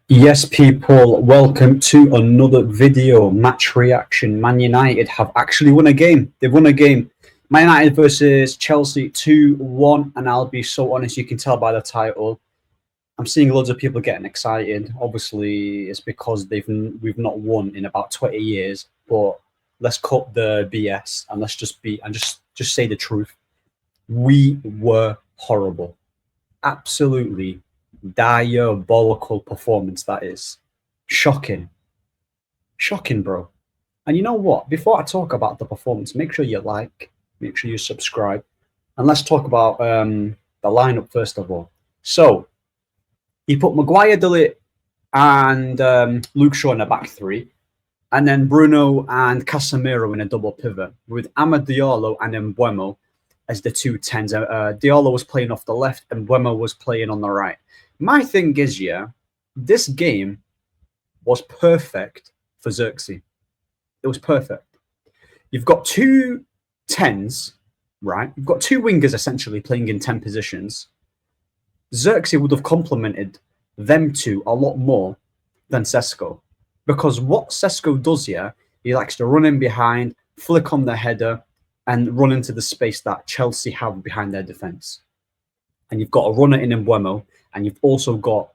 Yes, people, welcome to another video match reaction. Man United have actually won a game. They've won a game. Man United versus Chelsea 2-1, and I'll be so honest, you can tell by the title. I'm seeing loads of people getting excited. Obviously, it's because we've not won in about 20 years, but let's cut the BS and let's just say the truth. We were horrible. Absolutely diabolical performance, that is. Shocking. Shocking, bro. And you know what? Before I talk about the performance, make sure you like, make sure you subscribe, and let's talk about the lineup first of all. So, he put Maguire, De Ligt, and Luke Shaw in a back three, and then Bruno and Casemiro in a double pivot, with Amad Diallo and Mbeumo as the two tens. Diallo was playing off the left, and Mbeumo was playing on the right. My thing is, yeah, this game was perfect for Xerxes. It was perfect. You've got two tens, right? You've got two wingers essentially playing in 10 positions. Xerxes would have complemented them two a lot more than Sesko. Because what Sesko does here, he likes to run in behind, flick on the header, and run into the space that Chelsea have behind their defence. And you've got a runner in Mbeumo, and you've also got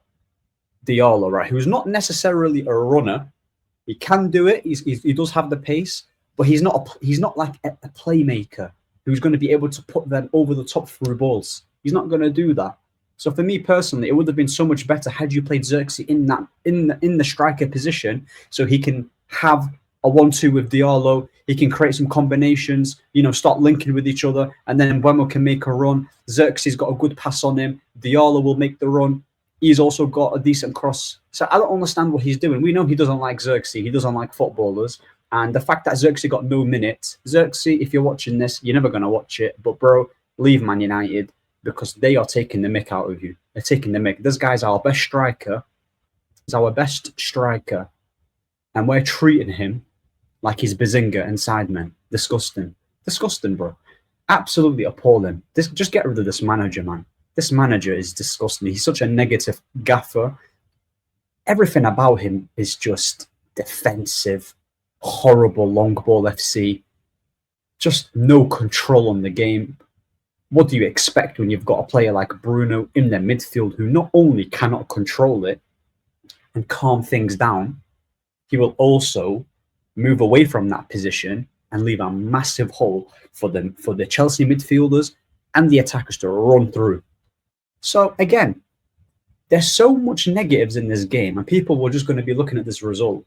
Diallo, right, who's not necessarily a runner. He can do it. He does have the pace, but he's not like a playmaker who's going to be able to put them over the top through balls. He's not going to do that. So for me personally, it would have been so much better had you played Xerxes in the striker position, so he can have a 1-2 with Diallo. He can create some combinations, start linking with each other, and then Mbeumo can make a run. Xerxes got a good pass on him. Diallo will make the run. He's also got a decent cross. So I don't understand what he's doing. We know he doesn't like Xerxes. He doesn't like footballers. And the fact that Xerxes got no minutes, Xerxes, if you're watching this, you're never going to watch it. But bro, leave Man United, because they are taking the mick out of you. They're taking the mick. This guy's our best striker. He's our best striker. And we're treating him like he's Bazinga and Sidemen. Disgusting. Disgusting, bro. Absolutely appalling. Just get rid of this manager, man. This manager is disgusting. He's such a negative gaffer. Everything about him is just defensive, horrible long ball FC. Just no control on the game. What do you expect when you've got a player like Bruno in their midfield who not only cannot control it and calm things down, he will also move away from that position and leave a massive hole for the Chelsea midfielders and the attackers to run through. So again, there's so much negatives in this game, and people were just going to be looking at this result.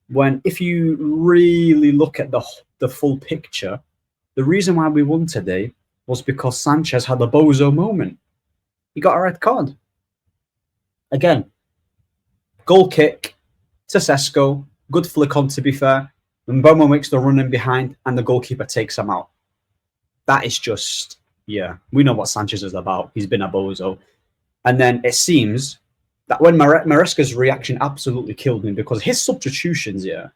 When if you really look at the full picture, the reason why we won today was because Sanchez had a bozo moment. He got a red card. Again, goal kick to Sesko, good flick on, to be fair. Mbeumo makes the run in behind, and the goalkeeper takes him out. That is just, yeah, we know what Sanchez is about. He's been a bozo. And then it seems that when Maresca's reaction absolutely killed me, because his substitutions here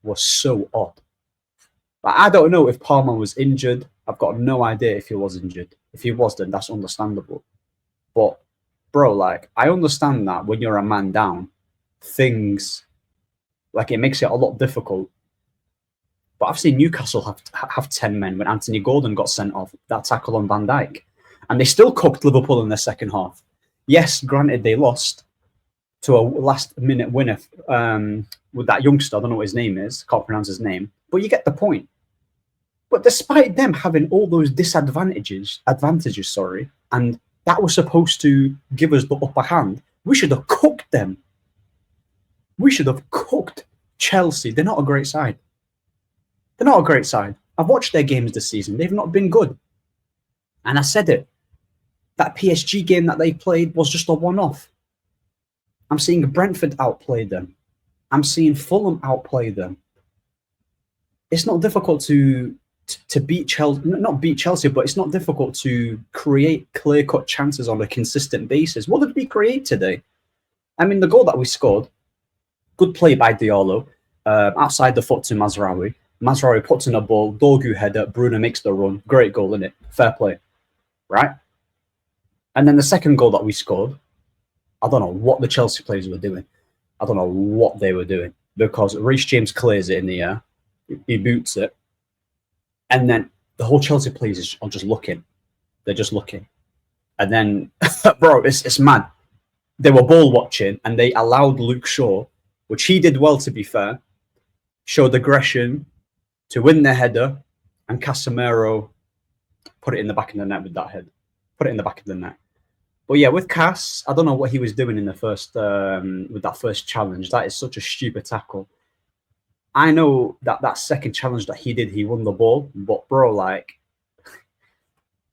were so odd. But I don't know if Palmer was injured. I've got no idea if he was injured. If he was, then that's understandable. But, bro, like, I understand that when you're a man down, things, like, it makes it a lot difficult. But I've seen Newcastle have 10 men when Anthony Gordon got sent off, that tackle on Van Dijk. And they still cooked Liverpool in the second half. Yes, granted, they lost to a last-minute winner with that youngster. I don't know what his name is. Can't pronounce his name. But you get the point. But despite them having all those advantages, and that was supposed to give us the upper hand, we should have cooked them. We should have cooked Chelsea. They're not a great side. They're not a great side. I've watched their games this season. They've not been good. And I said it. That PSG game that they played was just a one-off. I'm seeing Brentford outplay them. I'm seeing Fulham outplay them. It's not difficult to beat Chelsea, not beat Chelsea, but it's not difficult to create clear-cut chances on a consistent basis. What did we create today? I mean, the goal that we scored, good play by Diallo, outside the foot to Mazraoui. Mazraoui puts in a ball, Dorgu header, Bruno makes the run. Great goal, innit? Fair play. Right? And then the second goal that we scored, I don't know what the Chelsea players were doing. I don't know what they were doing because Reece James clears it in the air, he boots it, and then the whole Chelsea players are just looking. They're just looking, and then, bro, it's mad. They were ball watching, and they allowed Luke Shaw, which he did well to be fair, showed aggression to win the header, and Casemiro put it in the back of the net with that head. Put it in the back of the net. But yeah, with Cass, I don't know what he was doing in the first with that first challenge. That is such a stupid tackle. I know that second challenge that he did, he won the ball. But bro, like,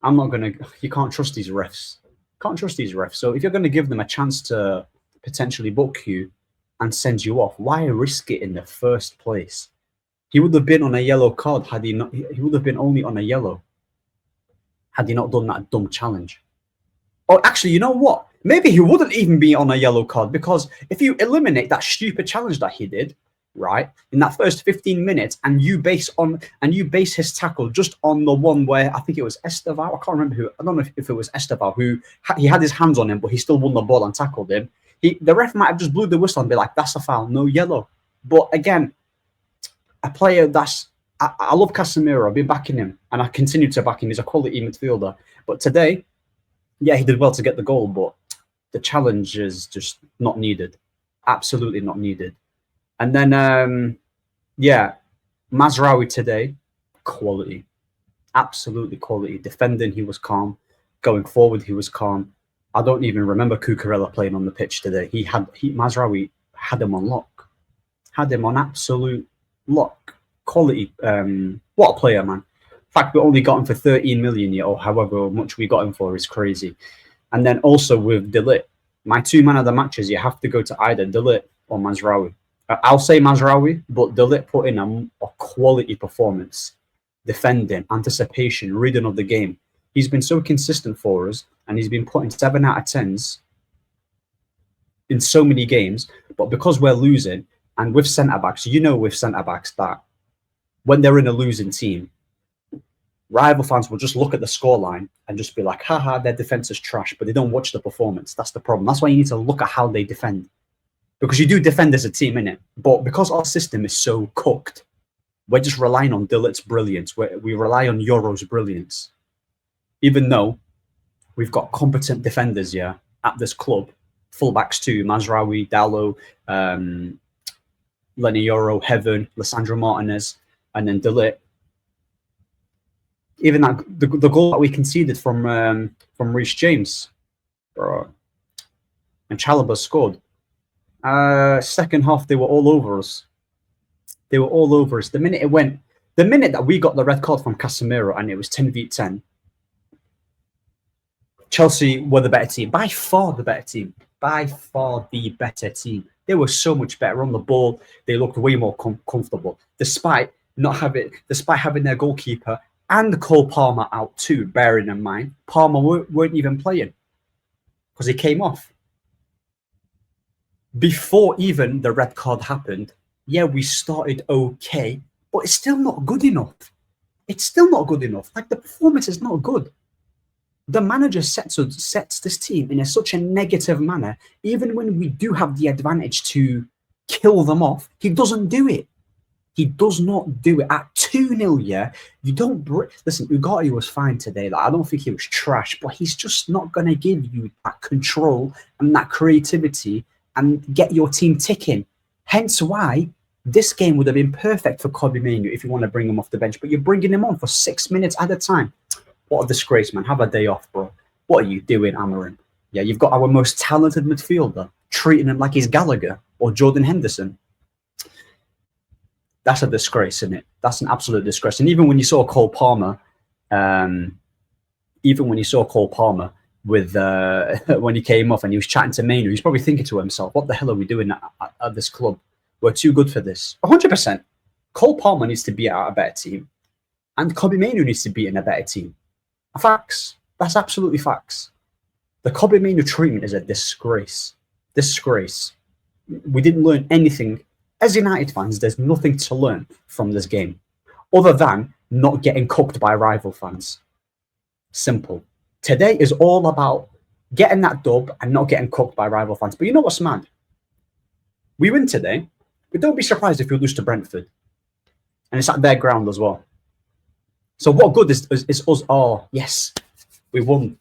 I'm not gonna. You can't trust these refs. Can't trust these refs. So if you're gonna give them a chance to potentially book you and send you off, why risk it in the first place? He would have been on a yellow card had he not. He would have been only on a yellow had he not done that dumb challenge. Oh, actually, you know what? Maybe he wouldn't even be on a yellow card because if you eliminate that stupid challenge that he did, right, in that first 15 minutes, and you base his tackle just on the one where I think it was Esteval. I can't remember who. I don't know if it was Esteval who he had his hands on him, but he still won the ball and tackled him. The ref might have just blew the whistle and be like, "That's a foul, no yellow." But again, a player that's I love Casemiro. I've been backing him, and I continue to back him. He's a quality midfielder. But today, yeah, he did well to get the goal, but the challenge is just not needed. Absolutely not needed. And then, yeah, Mazraoui today, quality. Absolutely quality. Defending, he was calm. Going forward, he was calm. I don't even remember Cucurella playing on the pitch today. Mazraoui had him on lock. Had him on absolute lock. Quality. What a player, man. In fact, we only got him for 13 million, or however much we got him for is crazy. And then also with De Ligt, my two man of the matches, you have to go to either De Ligt or Mazraoui. I'll say Mazraoui, but De Ligt put in a quality performance. Defending, anticipation, reading of the game. He's been so consistent for us, and he's been putting 7 out of 10s in so many games. But because we're losing, and with centre-backs, with centre-backs that when they're in a losing team, rival fans will just look at the scoreline and just be like, haha, their defense is trash, but they don't watch the performance. That's the problem. That's why you need to look at how they defend. Because you do defend as a team, innit? But because our system is so cooked, we're just relying on De Ligt's brilliance. We rely on Euro's brilliance. Even though we've got competent defenders, yeah, at this club, fullbacks too, Mazraoui, Dalot, Lenny Yoro, Heaven, Lissandro Martinez, and then De Ligt. Even that the goal that we conceded from Reece James, bro, and Chalobah scored. Second half, they were all over us. They were all over us. The minute that we got the red card from Casemiro, and it was 10v10, Chelsea were the better team. By far the better team. By far the better team. They were so much better on the ball. They looked way more comfortable, despite having their goalkeeper and Cole Palmer out too, bearing in mind, Palmer weren't even playing because he came off. Before even the red card happened, yeah, we started okay, but it's still not good enough. It's still not good enough. Like, the performance is not good. The manager sets this team in such a negative manner. Even when we do have the advantage to kill them off, he doesn't do it. He does not do it. At 2-0, yeah, you don't... Listen, Ugarte was fine today. Like, I don't think he was trash, but he's just not going to give you that control and that creativity and get your team ticking. Hence why this game would have been perfect for Kobbie Mainoo if you want to bring him off the bench, but you're bringing him on for 6 minutes at a time. What a disgrace, man. Have a day off, bro. What are you doing, Amorim? Yeah, you've got our most talented midfielder treating him like he's Gallagher or Jordan Henderson. That's a disgrace, isn't it? That's an absolute disgrace. And even when you saw Cole Palmer, with when he came off and he was chatting to Mainoo, he's probably thinking to himself, what the hell are we doing at this club? We're too good for this. 100%. Cole Palmer needs to be at a better team. And Kobbie Mainoo needs to be in a better team. Facts. That's absolutely facts. The Kobbie Mainoo treatment is a disgrace. Disgrace. We didn't learn anything. As United fans, there's nothing to learn from this game other than not getting cooked by rival fans. Simple. Today is all about getting that dub and not getting cooked by rival fans. But you know what's mad? We win today, but don't be surprised if we lose to Brentford. And it's at their ground as well. So what good is us? Oh, yes, we won.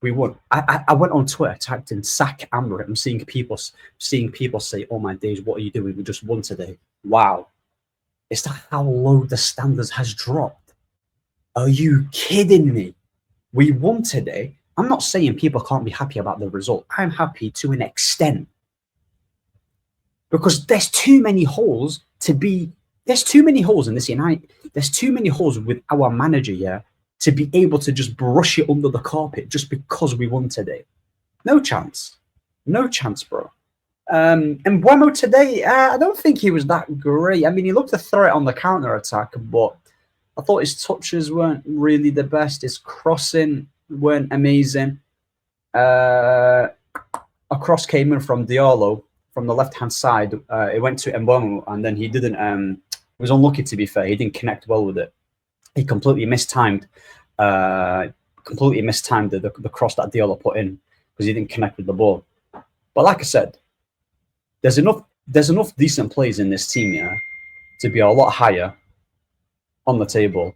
We won. I went on Twitter, typed in sack Amorim. I'm seeing people say, "Oh my days, what are you doing? We just won today." Wow, is that how low the standards has dropped? Are you kidding me? We won today. I'm not saying people can't be happy about the result. I'm happy to an extent because there's too many holes to be. There's too many holes in this United. There's too many holes with our manager here to be able to just brush it under the carpet just because we won today. No chance. No chance, bro. And Mbeumo today, I don't think he was that great. I mean, he looked a threat on the counter-attack, but I thought his touches weren't really the best. His crossing weren't amazing. A cross came in from Diallo from the left-hand side. It went to Mbeumo, and then he didn't... He was unlucky, to be fair. He didn't connect well with it. He completely mistimed the cross that Diallo put in because he didn't connect with the ball. But like I said, there's enough decent plays in this team here to be a lot higher on the table.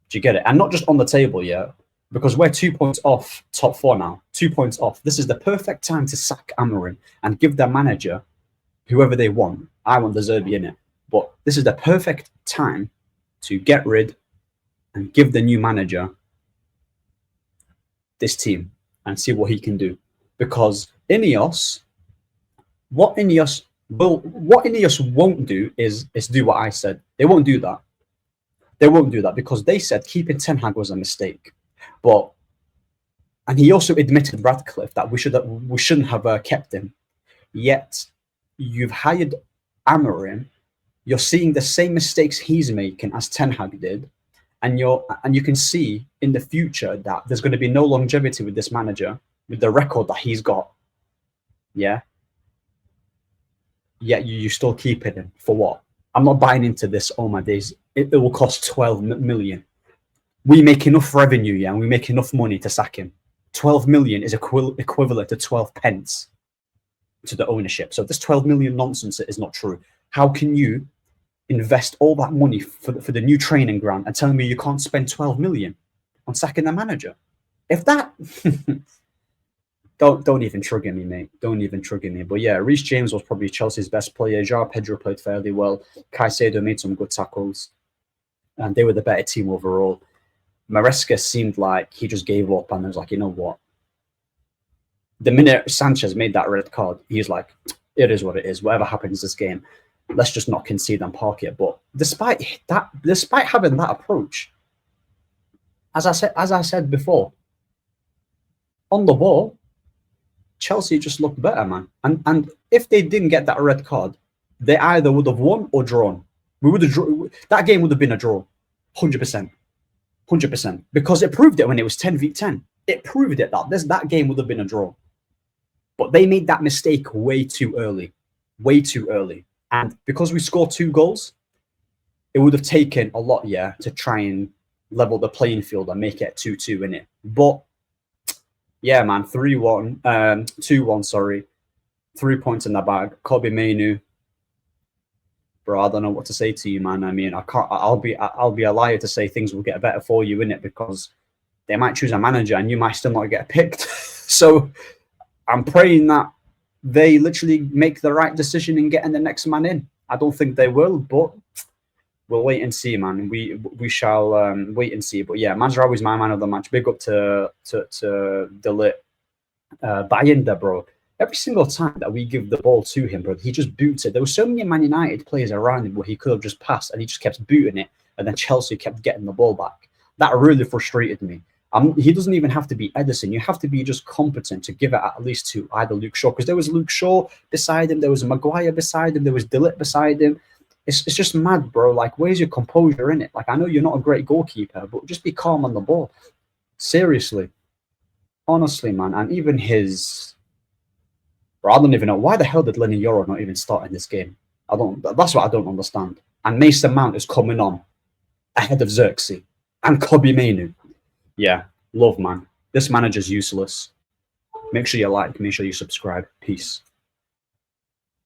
Do you get it? And not just on the table, yeah, because we're 2 points off top four now. 2 points off. This is the perfect time to sack Amorim and give their manager whoever they want. I want the Zerbi in it. But this is the perfect time to get rid and give the new manager this team and see what he can do. Because Ineos, what Ineos won't do is do what I said. They won't do that. They won't do that because they said keeping Ten Hag was a mistake. And he also admitted, Radcliffe, that we shouldn't have kept him. Yet you've hired Amorim. You're seeing the same mistakes he's making as Ten Hag did, and you can see in the future that there's going to be no longevity with this manager, with the record that he's got. Yeah. Yet you still keeping him for what? I'm not buying into this. Oh my days! It will cost 12 million. We make enough revenue, yeah, and we make enough money to sack him. 12 million is equivalent to 12 pence to the ownership. So this 12 million nonsense is not true. How can you invest all that money for the new training ground and tell me you can't spend 12 million on sacking the manager? If that don't even trigger me, mate. Don't even trigger me. But yeah, Reece James was probably Chelsea's best player. João Pedro played fairly well. Caicedo made some good tackles, and they were the better team overall. Maresca seemed like he just gave up and was like, you know what? The minute Sanchez made that red card, he's like, it is what it is. Whatever happens this game, let's just not concede and park it. But despite having that approach, as I said before, on the ball, Chelsea just looked better, man. And if they didn't get that red card, they either would have won or drawn. We would have that game would have been a draw, 100%, 100%, because it proved it when it was 10v10. It proved it that game would have been a draw. But they made that mistake way too early. And because we scored 2 goals, it would have taken a lot, yeah, to try and level the playing field and make it 2-2 in it. But yeah, man, 3-1, 2-1, sorry. 3 points in the bag. Kobbie Mainoo. Bro, I don't know what to say to you, man. I mean, I'll be a liar to say things will get better for you, innit? Because they might choose a manager and you might still not get picked. So I'm praying that they literally make the right decision in getting the next man in. I don't think they will, but we'll wait and see, man. We shall wait and see. But yeah, Mazraoui is my man of the match. Big up to De Ligt. Bayindir, bro. Every single time that we give the ball to him, bro, he just boots it. There were so many Man United players around him where he could have just passed and he just kept booting it, and then Chelsea kept getting the ball back. That really frustrated me. He doesn't even have to be Ederson. You have to be just competent to give it at least to either Luke Shaw, because there was Luke Shaw beside him, there was Maguire beside him, there was De Ligt beside him. It's just mad, bro. Like, where's your composure in it? Like, I know you're not a great goalkeeper, but just be calm on the ball. Seriously. Honestly, man. And even his... Bro, I don't even know. Why the hell did Lenny Yoro not even start in this game? That's what I don't understand. And Mason Mount is coming on ahead of Xerxes and Kobbie Mainoo. Yeah, love, man. This manager's useless. Make sure you like, make sure you subscribe. Peace.